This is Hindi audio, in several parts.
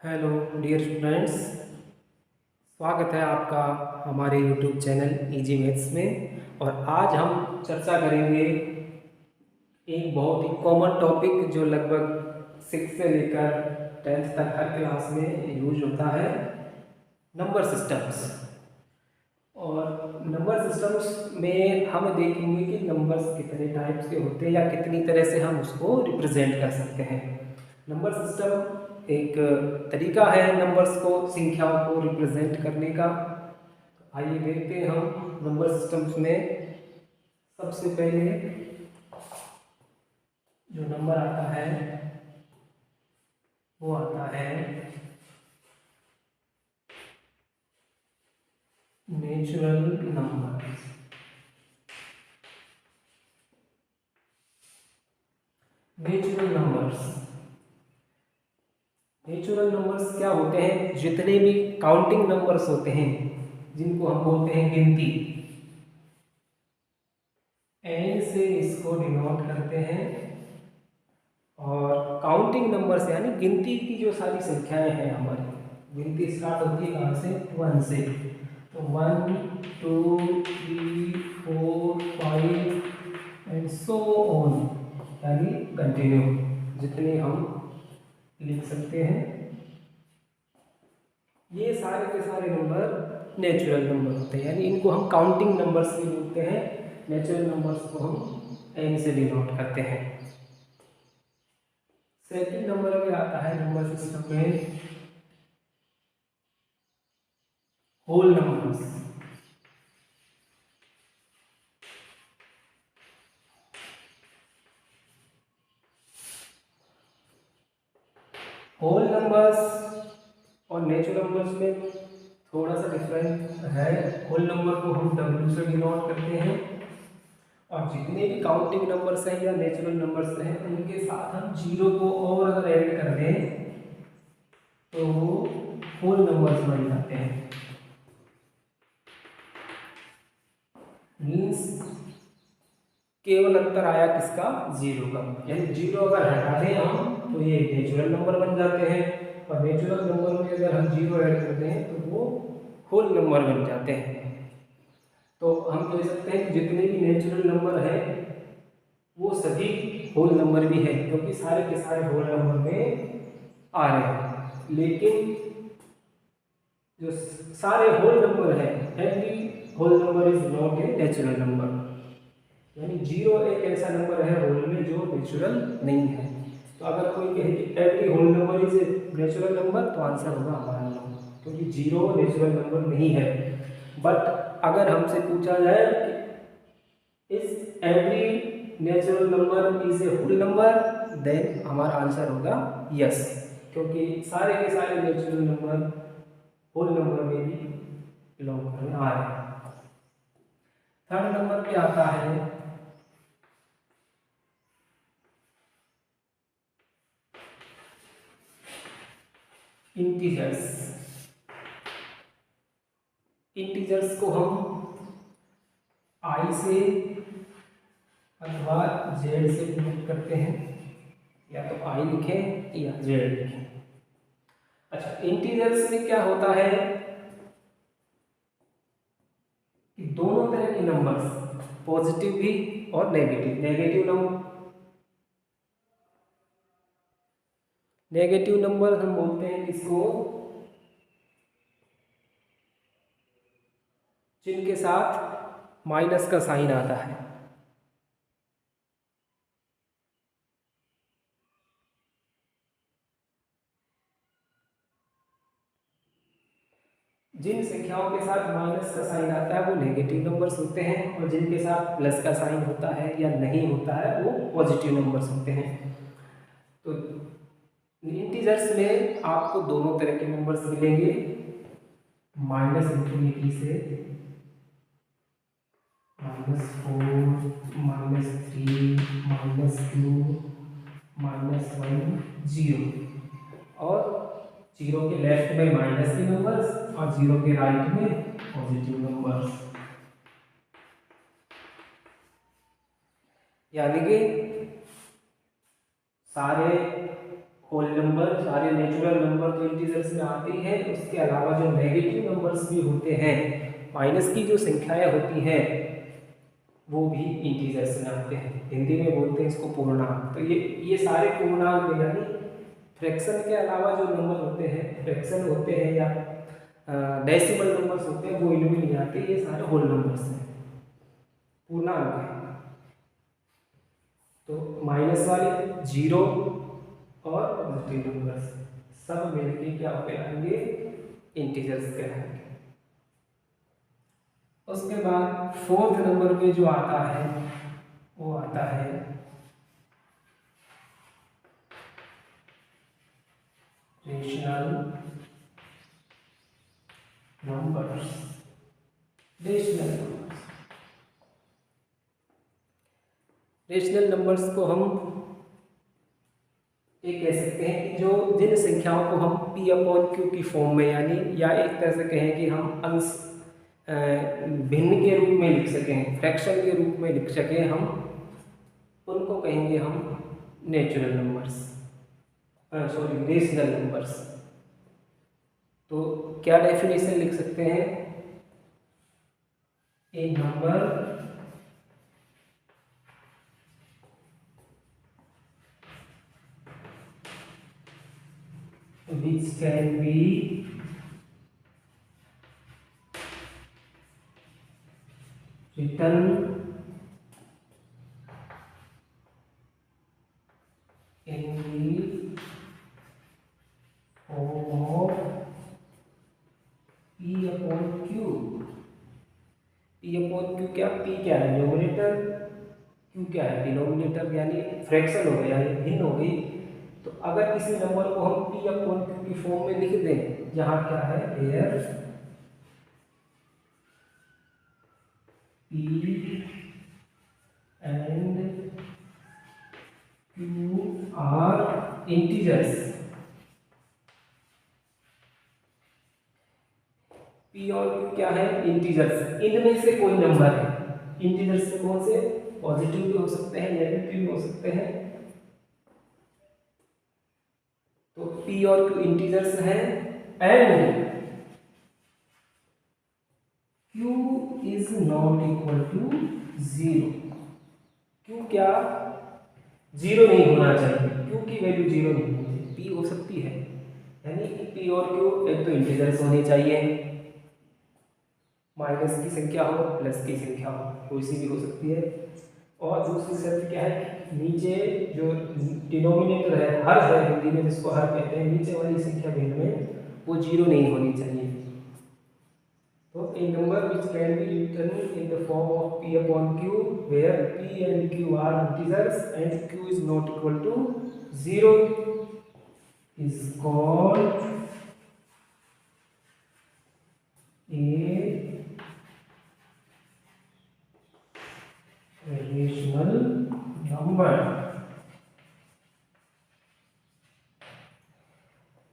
हेलो डियर स्टूडेंट्स, स्वागत है आपका हमारे यूट्यूब चैनल इजी मैथ्स में। और आज हम चर्चा करेंगे एक बहुत ही कॉमन टॉपिक जो लगभग 6 से लेकर 10th तक हर क्लास में यूज होता है, नंबर सिस्टम्स। और नंबर सिस्टम्स में हम देखेंगे कि नंबर्स कितने टाइप्स के होते हैं या कितनी तरह से हम उसको रिप्रेजेंट कर सकते हैं। नंबर सिस्टम एक तरीका है नंबर्स को, संख्याओं को रिप्रेजेंट करने का। आइए देखते हैं हम नंबर सिस्टम्स में सबसे पहले जो नंबर आता है वो आता है natural numbers. Natural numbers natural numbers क्या होते हैं? जितने भी काउंटिंग नंबर्स होते हैं जिनको हम बोलते हैं गिनती, एन से इसको डिनोट करते हैं। और काउंटिंग नंबर्स यानी गिनती की जो सारी संख्याएं हैं, हमारी गिनती स्टार्ट होती है कहाँ से? 1 से। तो 1 2 3 4 5 एंड सो ऑन, यानी कंटिन्यू जितने हम लिख सकते हैं। ये सारे के सारे नंबर नेचुरल नंबर होते हैं, यानी इनको हम काउंटिंग नंबर्स भी बोलते हैं। नेचुरल नंबर्स को हम एन से डिनोट करते हैं। सेकंड नंबर में आता है नंबर सिस्टम में होल नंबर्स। होल नंबर्स और नेचुरल नंबर्स में थोड़ा सा डिफरेंट है। होल नंबर को हम डब्ल्यू से डिनोट करते हैं, और जितने भी काउंटिंग नंबर्स हैं या नेचुरल नंबर्स हैं उनके साथ हम जीरो को और अगर ऐड कर दें तो वो होल नंबर्स बन जाते हैं। मीन्स केवल अंतर आया किसका? जीरो का। यानी जीरो अगर हटा दें हम तो ये नेचुरल नंबर बन जाते हैं, और नेचुरल नंबर में अगर हम जीरो ऐड कर दें तो वो होल नंबर बन जाते हैं। तो हम कह सकते हैं कि जितने भी नेचुरल नंबर हैं वो सभी होल नंबर भी हैं, क्योंकि सारे के सारे होल नंबर में आ रहे हैं। लेकिन जो सारे होल नंबर हैं, every whole number is not a natural number. यानी जीरो एक ऐसा नंबर है होल में जो नेचुरल नहीं है। तो अगर कोई कहे कि every whole number is a natural number, तो आंसर होगा हमारा नंबर, क्योंकि जीरो नेचुरल नंबर नहीं है। बट अगर हमसे पूछा जाए कि is every natural number is a whole number, then हमारा आंसर होगा यस, क्योंकि सारे के सारे नेचुरल नंबर होल नंबर में भी बिलोंग करने आ रहे हैं। थर्ड नंबर पे आता है इंटीजर्स। इंटीजर्स को हम आई से अथवा जेड से डिनोट करते हैं, या तो आई लिखें या जेड लिखें। अच्छा, इंटीजर्स में क्या होता है कि दोनों तरह के नंबर्स, पॉजिटिव भी और नेगेटिव। नेगेटिव नंबर हम बोलते हैं किसको? जिनके साथ माइनस का साइन आता है। जिन संख्याओं के साथ माइनस का साइन आता है वो नेगेटिव नंबर्स होते हैं, और जिनके साथ प्लस का साइन होता है या नहीं होता है वो पॉजिटिव नंबर्स होते हैं। तो इंटीजर्स में आपको दोनों तरह के नंबर्स मिलेंगे, माइनस इंफिनिटी से -4 -3 -2 -1 0, और जीरो के लेफ्ट में माइनस के नंबर्स और जीरो के राइट में पॉजिटिव नंबर्स। यानी कि सारे होल नंबर, सारे सारे नेचुरल नंबर तो इंटीजर्स में आते ही हैं, उसके अलावा जो नेगेटिव नंबर्स भी होते हैं, माइनस की जो संख्याएं होती हैं वो भी इंटीजर्स में आते हैं। हिंदी में बोलते हैं इसको पूर्णांक। तो ये सारे पूर्णांक यानी फ्रैक्शन के अलावा जो नंबर होते हैं, फ्रैक्शन होते हैं या डेसिमल नंबर्स होते हैं, वो इनमें नहीं आते, ये सारे होल नंबर्स हैं, पूर्णांक है। तो माइनस वाले, जीरो और पॉजिटिव नंबर्स सब मिलके क्या कहलाएंगे, इंटीजर्स कहलाएंगे। उसके बाद फोर्थ नंबर पे जो आता है वो आता है rational numbers. Rational numbers, rational numbers को हम ये कह सकते हैं कि जो जिन संख्याओं को हम p अपॉन q की फॉर्म में, यानी या एक तरह से कहें कि हम अंश भिन्न के रूप में लिख सकें, फ्रैक्शन के रूप में लिख सकें, हम उनको कहेंगे हम natural numbers, sorry rational numbers. तो क्या डेफिनेशन लिख सकते हैं, ए number which can be written in the form of p upon q। p upon q क्या, p क्या है न्यूमरेटर, q क्या है डिनोमिनेटर, यानी फ्रैक्शन हो गया, यानी भिन्न हो गई। तो अगर किसी नंबर को हम p अपॉन q की फॉर्म में लिख दें, जहां क्या है where p and q are integers, p और q क्या है इंटीजर्स, इनमें से कोई नंबर है। इंटीजर्स से कौन से, पॉजिटिव भी हो सकते हैं, नेगेटिव भी हो सकते हैं। तो p और q इंटीजर्स हैं and q is not equal to 0। q क्या जीरो नहीं होना चाहिए, q की वैल्यू जीरो नहीं होनी चाहिए, p हो सकती है, यानी कि p और q एक तो इंटीजर्स होने चाहिए, माइनस की संख्या हो प्लस की संख्या हो, कोई सी भी हो सकती है। और दूसरी शर्त क्या है कि नीचे जो डिनोमिनेटर है, हर है हिंदी में जिसको हर कहते हैं, नीचे वाली संख्या भिन्न में वो जीरो नहीं होनी चाहिए। तो a number which can be written in the form of p upon q where p and q are integers and q is not equal to 0 is called a rational number.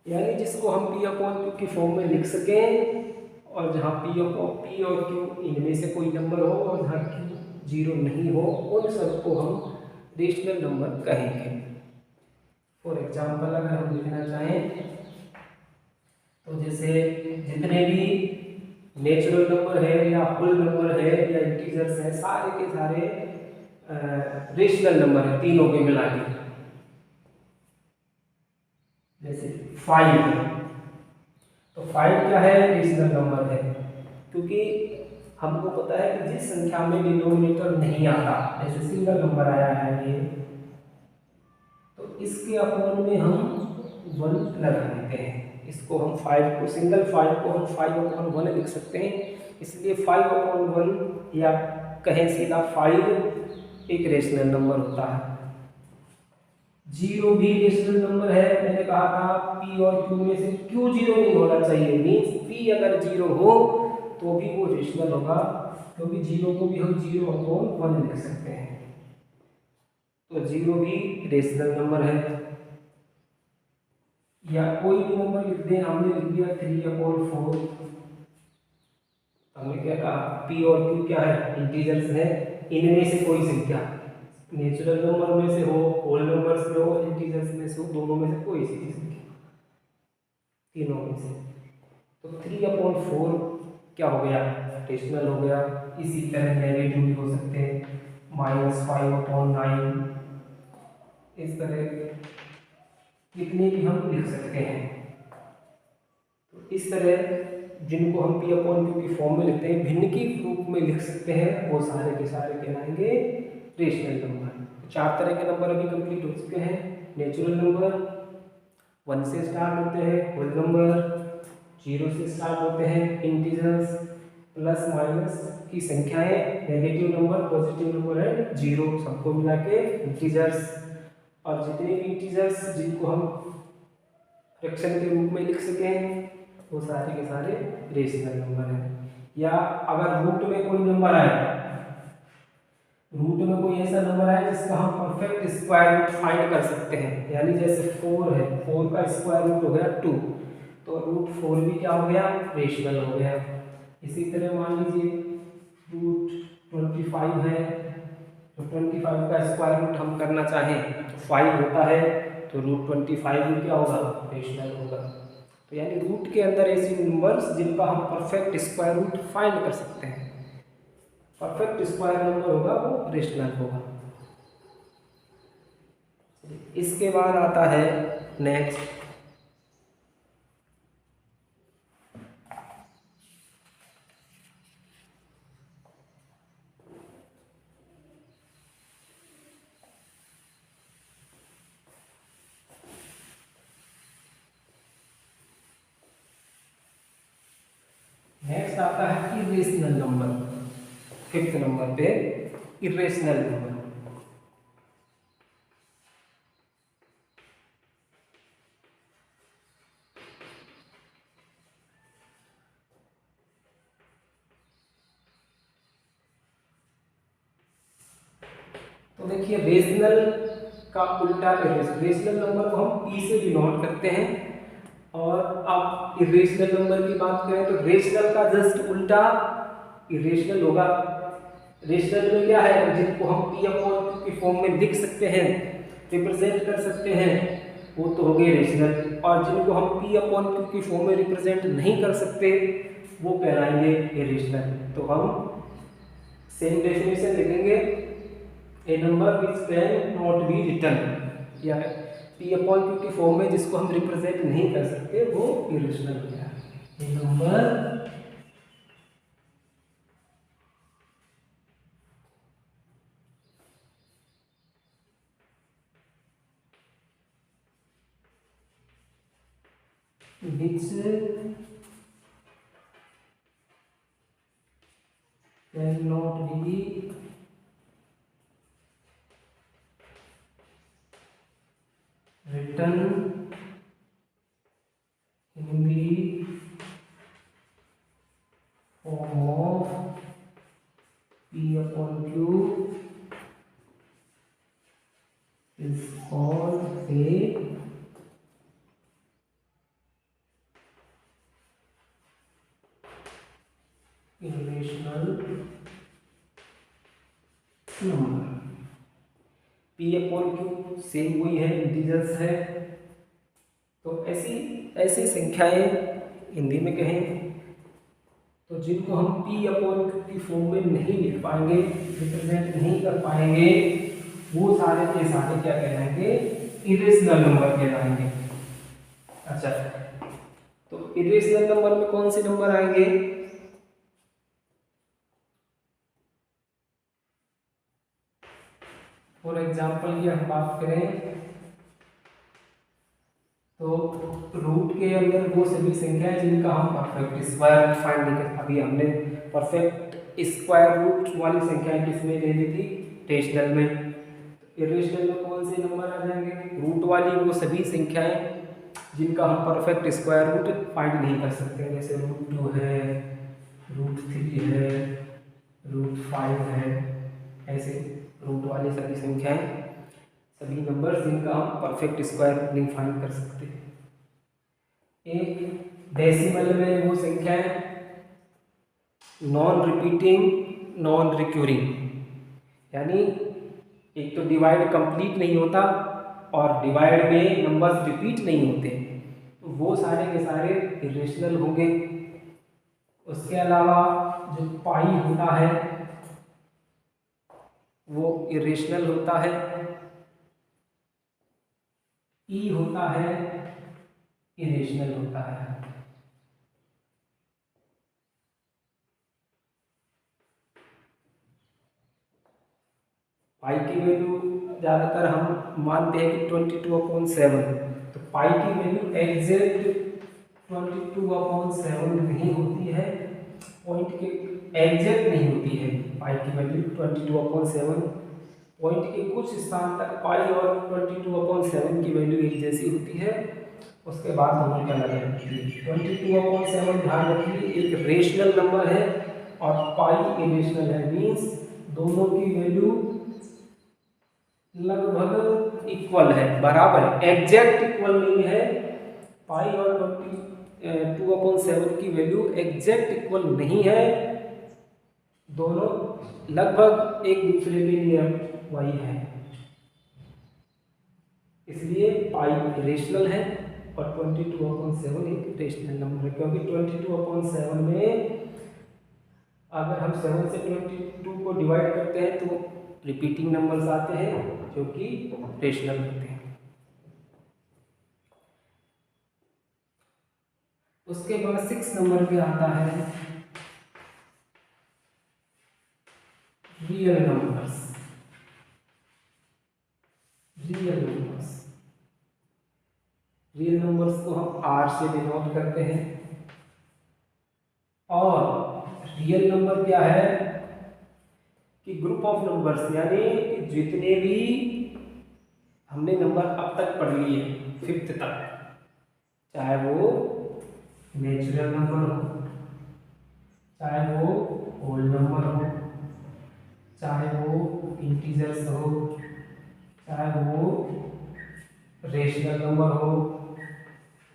यानी जिसको हम p अपॉन q की फॉर्म में लिख सकें, और जहाँ p और q इनमें से कोई नंबर हो और जहाँ q जीरो नहीं हो, उन सबको हम रेशनल नंबर कहेंगे। फॉर एग्जाम्पल अगर हम लिखना चाहें तो जैसे जितने भी नेचुरल नंबर है या होल नंबर है या इंटीजर्स है, सारे के सारे रेशनल नंबर है, तीनों के मिला के। जैसे 5, तो 5 क्या है, रेशनल नंबर है, क्योंकि हमको पता है कि जिस संख्या में डिनोमिनेटर नहीं आता, जैसे सिंगल नंबर आया है ये, तो इसके अपॉन में हम 1 लगा देते हैं। इसको हम 5 को, सिंगल 5 को हम 5/1 लिख सकते हैं, इसलिए 5/1 या कहें सीधा 5 एक रेशनल नंबर होता है। 0 भी रेशनल नंबर है, मैंने कहा था p और q में से q जीरो नहीं होना चाहिए, मीन्स p अगर जीरो हो तो भी वो रेशनल होगा, क्योंकि जीरो को भी हम 0/1 लिख सकते हैं। तो 0 भी रेशनल नंबर है। या कोई भी नंबर लिख दें, हमने लिख दिया 3/4, हमने क्या कहा p और q क्या है, इंटीजर्स है, इनमें से कोई संख्या, नेचुरल नंबर में से हो, होल नंबर से हो, इंटीजर्स में से हो, दोनों में से कोई सी संख्या। तीनों में से। तो 3/4 क्या हो गया, रेशनल हो गया। इसी तरह नेगेटिव भी हो सकते हैं, -5/9, इस तरह कितने भी हम लिख सकते हैं। तो इस तरह जिनको हम P/Q की फॉर्म में लिखते हैं, भिन्न के रूप में लिख सकते हैं, वो सारे के सारे कहलाएंगे रेशनल नंबर। तो 4 तरह के नंबर अभी कंप्लीट हो चुके हैं। नेचुरल नंबर 1 से स्टार्ट होते हैं, होल नंबर 0 से स्टार्ट होते हैं, इंटीजर्स, प्लस माइनस की संख्याएं, नेगेटिव नंबर, पॉजिटिव नंबर है, जीरो, सबको मिला के इंटीजर्स। और जितने भी इंटीजर्स जिनको हम फ्रैक्शन के रूप में लिख सकें, वो सारे के सारे रेशनल नंबर हैं। या अगर रूट में कोई नंबर आए, रूट में कोई ऐसा नंबर आए जिसका हम परफेक्ट स्क्वायर रूट फाइंड कर सकते हैं, यानी जैसे 4 है, 4 का स्क्वायर रूट हो गया 2, तो रूट 4 भी क्या हो गया, रेशनल हो गया। इसी तरह मान लीजिए रूट 25 है, तो 25 का स्क्वायर रूट हम करना चाहें तो 5 होता है, तो रूट 25 भी क्या होगा, रेशनल होगा। तो यानी रूट के अंदर ऐसी नंबर्स जिनका हम परफेक्ट स्क्वायर रूट फाइंड कर सकते हैं, परफेक्ट स्क्वायर नंबर होगा वो रेशनल होगा। इसके बाद आता है नेक्स्ट आता है इरेशनल नंबर। 5th नंबर पे इरेशनल नंबर। तो देखिए रेशनल का उल्टा रेशनल नंबर को हम पी से डिनोट करते हैं, और अब इरेशनल नंबर की बात करें तो रेशनल का जस्ट उल्टा इरेशनल होगा। रेशनल में क्या है, जिनको हम P/Q की फॉर्म में लिख सकते हैं, रिप्रेजेंट कर सकते हैं, वो तो हो गए रेशनल। और जिनको हम P/Q की फॉर्म में रिप्रेजेंट नहीं कर सकते, वो कहलाएंगे इरेशनल। तो हम सेम डेफिनेशन लिखेंगे, a number which can not be written, या P/Q की फॉर्म में जिसको हम रिप्रेजेंट नहीं कर सकते वो इरेशनल हो गया। ए number which cannot be written in the form of P/Q is called a irrational number. P/Q same वही है, इंटीजर्स है। तो ऐसी संख्याएं हिंदी में कहें तो जिनको हम P/Q की फॉर्म में नहीं लिख पाएंगे, रिप्रेजेंट नहीं कर पाएंगे, वो सारे के सारे क्या कहलाएंगे, इरेशनल नंबर कहलाएंगे। अच्छा, तो इरेशनल नंबर में कौन से नंबर आएंगे, फॉर एग्जाम्पल की हम बात करें तो रूट के अंदर वो सभी संख्याएं जिनका हम परफेक्ट स्क्वायर रूट फाइंड नहीं कर, अभी हमने परफेक्ट स्क्वायर रूट वाली संख्याएं किसमें ले ली थी, रेशनल में। इरेशनल में कौन से नंबर आ जाएंगे, रूट वाली वो सभी संख्याएं जिनका हम परफेक्ट स्क्वायर रूट फाइंड नहीं कर सकते, जैसे √2 है, √3 है, √5 है, ऐसे रूट वाली सभी संख्याएं, सभी नंबर जिनका हम परफेक्ट स्क्वायर रूट नहीं फाइंड कर सकते। एक डेसिमल में वो संख्याएं नॉन रिपीटिंग, नॉन रिक्यूरिंग, यानी एक तो डिवाइड कंप्लीट नहीं होता और डिवाइड में नंबर्स रिपीट नहीं होते, वो सारे के सारे इरेशनल होंगे। उसके अलावा जो पाई होता है वो इरेशनल होता है, ई होता है इरेशनल होता है। पाई की वैल्यू ज़्यादातर हम मानते हैं कि 22/7, तो पाई की वैल्यू एग्जैक्ट 22/7 नहीं होती है, पॉइंट के एग्जैक्ट नहीं होती है। पाई की वैल्यू 22/7, पॉइंट के कुछ स्थान तक पाई और 22/7 की वैल्यू एक जैसी होती है, उसके बाद दोनों की अलग होती है। 22/7 ध्यान रखिए एक रेशनल नंबर है और पाई इरेशनल है, मीन्स दोनों की वैल्यू लगभग इक्वल है, बराबर, एग्जैक्ट इक्वल नहीं है। पाई और 22/7 की वैल्यू एग्जैक्ट इक्वल नहीं है, दोनों लगभग एक दूसरे के लिए वही है, इसलिए पाई रेशनल है और 22/7 एक रेशनल नंबर है, क्योंकि 22/7 में अगर हम 7 से 22 को डिवाइड करते हैं तो रिपीटिंग नंबर्स आते हैं जो कि रेशनल होते हैं। उसके बाद 6 नंबर पे आता है real numbers. Real numbers, real numbers को हम आर से डिनोट करते हैं। और रियल नंबर क्या है कि ग्रुप ऑफ नंबर्स, यानी कि जितने भी हमने नंबर अब तक पढ़ लिए 5th तक, चाहे वो नेचुरल नंबर हो, चाहे वो होल नंबर हो, चाहे वो इंटीजर्स हो, चाहे वो रेशनल नंबर हो,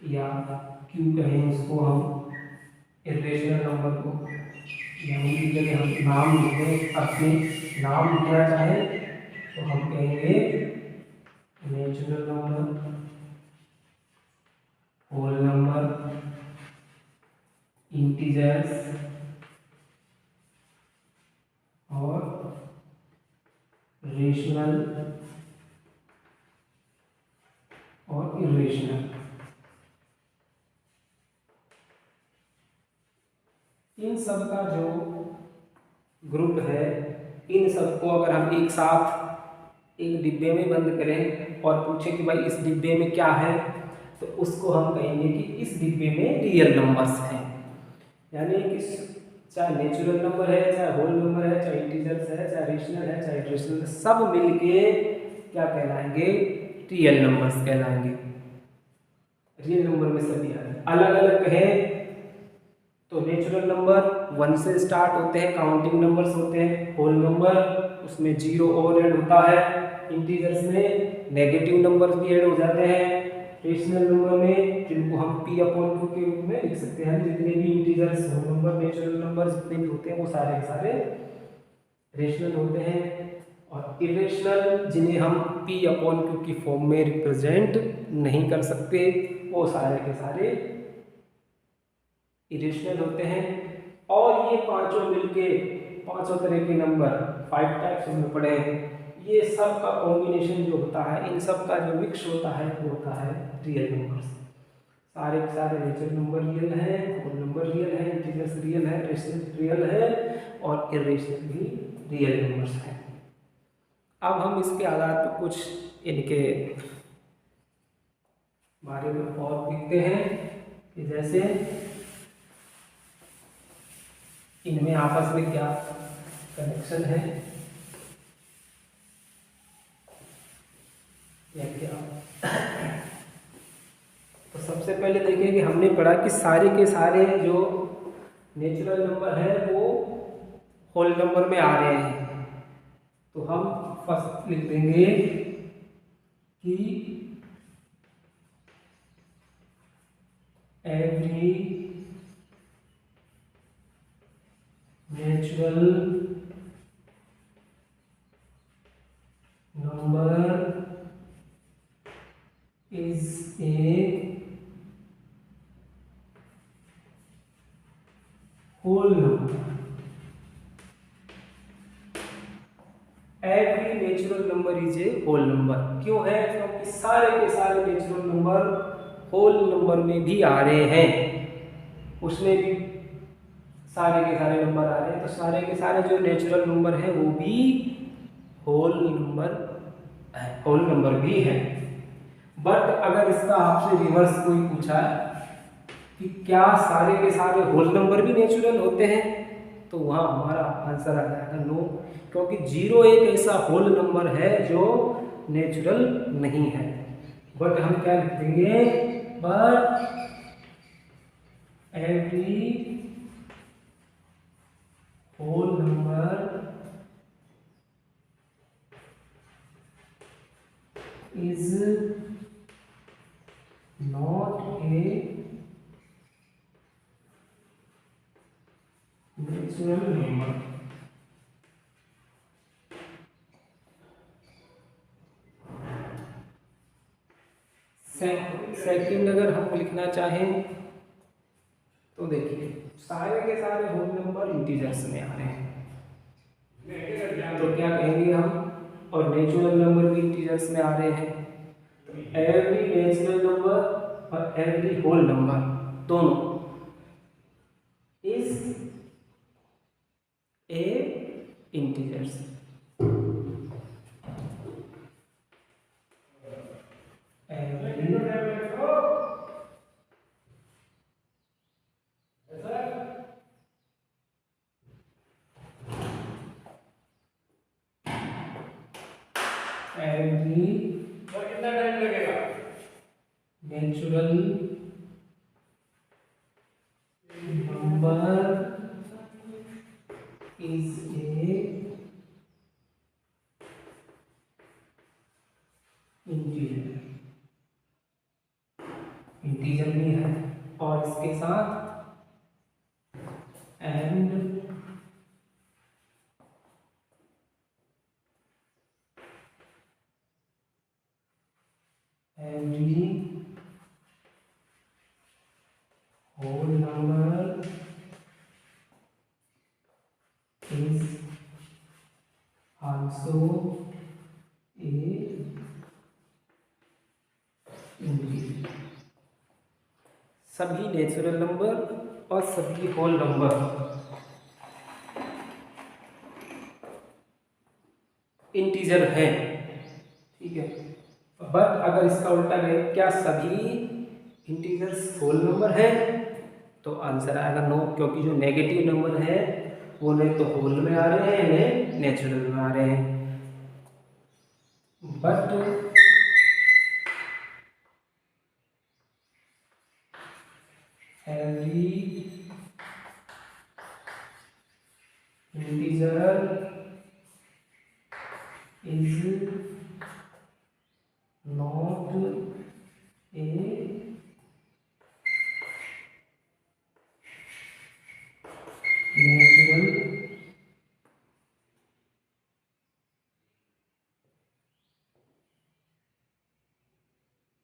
या क्यों कहें उसको हम इरेशनल नंबर को, यानी कि जब हम नाम लिखें, अपने नाम लिखना चाहें तो हम कहेंगे natural number, whole number, integers और रेशनल और इरेशनल। इन सब का जो ग्रुप है, इन सबको अगर हम एक साथ एक डिब्बे में बंद करें और पूछें कि भाई इस डिब्बे में क्या है, तो उसको हम कहेंगे कि इस डिब्बे में रियल नंबर्स हैं। यानी कि चाहे नेचुरल नंबर है, चाहे होल नंबर है, चाहे इंटीजर्स है, चाहे रेशनल है, चाहे इरेशनल, सब मिलके क्या कहलाएंगे, रियल नंबर्स कहलाएंगे। रियल नंबर में सभी अलग अलग कहें तो नेचुरल नंबर 1 से स्टार्ट होते हैं, काउंटिंग नंबर्स होते हैं। होल नंबर उसमें 0 और ऐड होता है, इंटीजर्स में नेगेटिव नंबर भी ऐड हो जाते हैं, रेशनल नंबर में जिनको हम p/q के रूप में लिख सकते हैं। जितने भी integers, whole number, natural number जितने भी होते हैं वो सारे के सारे रेशनल होते हैं। और इरेशनल जिन्हें हम p/q की फॉर्म में रिप्रेजेंट नहीं कर सकते, वो सारे के सारे इरेशनल होते हैं। और ये पांचों मिलके पांचों तरह के नंबर 5 टाइप्स में पढ़े हैं, ये सब का कॉम्बिनेशन जो होता है, इन सब का जो मिक्स होता है वो होता है रियल नंबर्स। सारे के सारे नेचुरल नंबर रियल है, होल नंबर रियल है, इंटीजर्स रियल है, रेशनल रियल है और इरेशनल भी रियल नंबर्स हैं। अब हम इसके आधार पर कुछ इनके बारे में और देखते हैं कि जैसे इनमें आपस में क्या कनेक्शन है या क्या। तो सबसे पहले देखिए कि हमने पढ़ा कि सारे के सारे जो नेचुरल नंबर है वो होल नंबर में आ रहे हैं, तो हम फर्स्ट लिख देंगे कि every natural number is a whole number, every natural number is a whole number. क्यों है? क्योंकि सारे के सारे नेचुरल नंबर होल नंबर में भी आ रहे हैं, उसमें भी सारे के सारे नंबर आ रहे हैं, तो सारे के सारे जो नेचुरल नंबर है वो भी होल नंबर है, होल नंबर भी है। बट अगर इसका आपसे रिवर्स कोई पूछा कि क्या सारे के सारे होल नंबर भी नेचुरल होते हैं, तो वहाँ हमारा आंसर आ जाएगा नो, क्योंकि जीरो एक ऐसा होल नंबर है जो नेचुरल नहीं है। बट हम क्या लिख देंगे? But every whole number is not a natural number. Second अगर हम लिखना चाहें तो देखिए सारे के सारे होल नंबर इंटीजर्स में आ रहे हैं, तो क्या कहेंगे हम? और नेचुरल नंबर भी इंटीजर्स में आ रहे हैं, तो एवरी नेचुरल नंबर और एवरी होल नंबर दोनों इज ए इंटीजर्स। एवरी कितना टाइम लगेगा? Natural number is a integer, integer भी है, और इसके साथ and every whole number is also a integer. सभी नेचुरल नंबर और सभी होल नंबर इंटीजर हैं, ठीक है। बट अगर इसका उल्टा है, क्या सभी इंटीजर्स होल नंबर हैं? तो आंसर आएगा नो, क्योंकि जो नेगेटिव नंबर है वो नहीं तो होल में आ रहे हैं नहीं नेचुरल में आ रहे हैं। But every integer is not a natural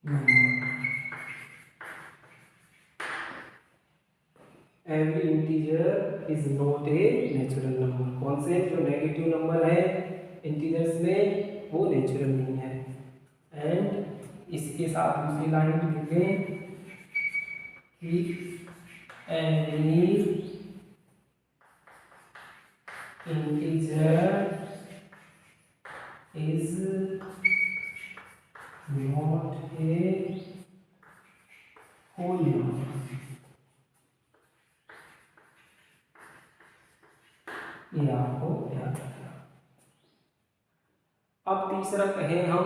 number. Every integer is not a natural number. कौन से? जो नेगेटिव नंबर है इंटीजर्स में वो नेचुरल नहीं है। एंड इसके साथ दूसरी लाइन भी लिख दें कि every integer is not a whole number. ये आपको याद रखना। अब तीसरा कहें हम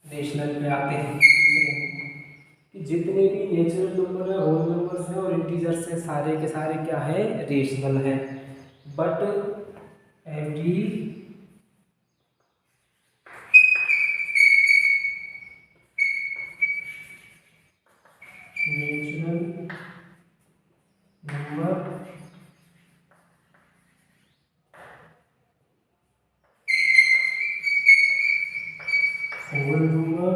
रेशनल पे आते हैं कि जितने भी नेचुरल नंबर है, होल नंबर्स हैं और इंटीजर्स हैं, सारे के सारे क्या है? रेशनल है। But every natural number whole number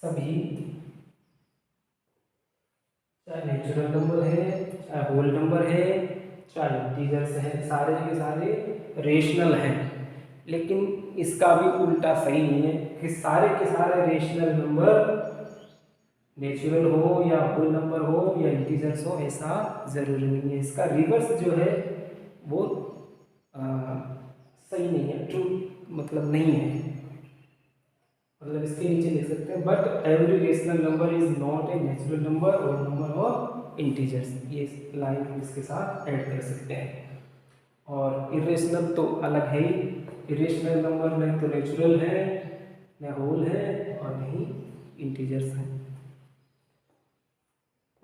सभी, चाहे नेचुरल नंबर है, चाहे होल नंबर है, चाहे इंटीजर्स है, सारे के सारे रेशनल हैं। लेकिन इसका भी उल्टा सही नहीं है कि सारे के सारे रेशनल नंबर नेचुरल हो या होल नंबर हो या इंटीजर्स हो, ऐसा ज़रूरी नहीं है। इसका रिवर्स जो है वो सही नहीं है, ट्रू मतलब नहीं है। मतलब इसके नीचे लिख सकते हैं, but every rational number is not a natural number, whole number और इंटीजर्स। ये लाइन हम इसके साथ ऐड कर सकते हैं। और इरेशनल तो अलग है ही, इरेशनल नंबर न तो नेचुरल है, न होल है और न ही इंटीजर्स हैं।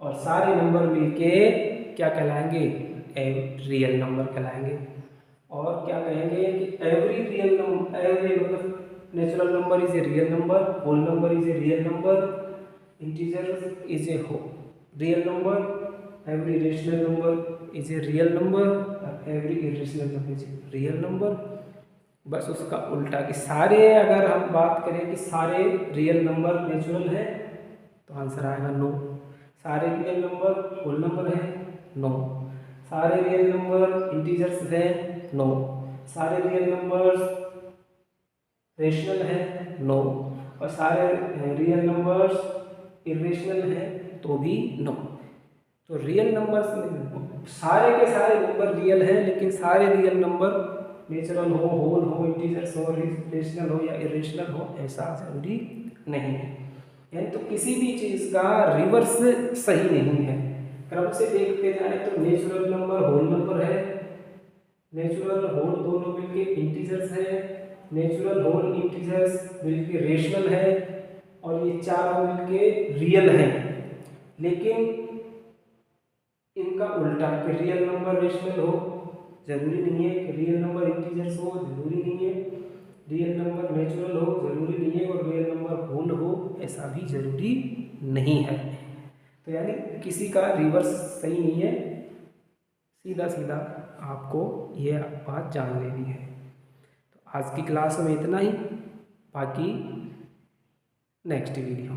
और सारे नंबर मिलके क्या कहलाएंगे? रियल नंबर कहलाएंगे। और क्या कहेंगे कि एवरी रियल नंबर, एवरी मतलब natural number is a real number, whole number is a real number, integer is a real number, every rational number is a real number, every irrational number is a real number. बस उसका उल्टा कि सारे, अगर हम बात करें कि सारे रियल नंबर नेचुरल है तो आंसर आएगा नो। सारे रियल नंबर होल नंबर है, नो। सारे रियल नंबर इंटीजर्स है, नो। सारे रियल नंबर्स रेशनल है, नो। और सारे रियल नंबर्स इरेशनल है तो भी नो। तो रियल नंबर्स में सारे के सारे नंबर रियल हैं, लेकिन सारे रियल नंबर नेचुरल हो, होल हो, इंटीजर्स हो, रेशनल हो या इरेशनल हो, ऐसा जरूरी नहीं है। यानी तो किसी भी चीज़ का रिवर्स सही नहीं है। क्रम से देखते जाए तो नेचुरल नंबर होल नंबर है, नेचुरल होल दोनों मिलके इंटीजर्स है, नेचुरल होल इंटीजर्स मिलके रेशनल है, और ये चारों मिलके रियल हैं। लेकिन इनका उल्टा कि रियल नंबर रेशनल हो जरूरी नहीं है, कि रियल नंबर इंटीजर्स हो जरूरी नहीं है, रियल नंबर नेचुरल हो जरूरी नहीं है, और रियल नंबर होल हो ऐसा भी जरूरी नहीं है। तो यानी किसी का रिवर्स सही नहीं है, सीधा सीधा आपको ये बात जान लेनी है। तो आज की क्लास में इतना ही, बाकी नेक्स्ट वीडियो।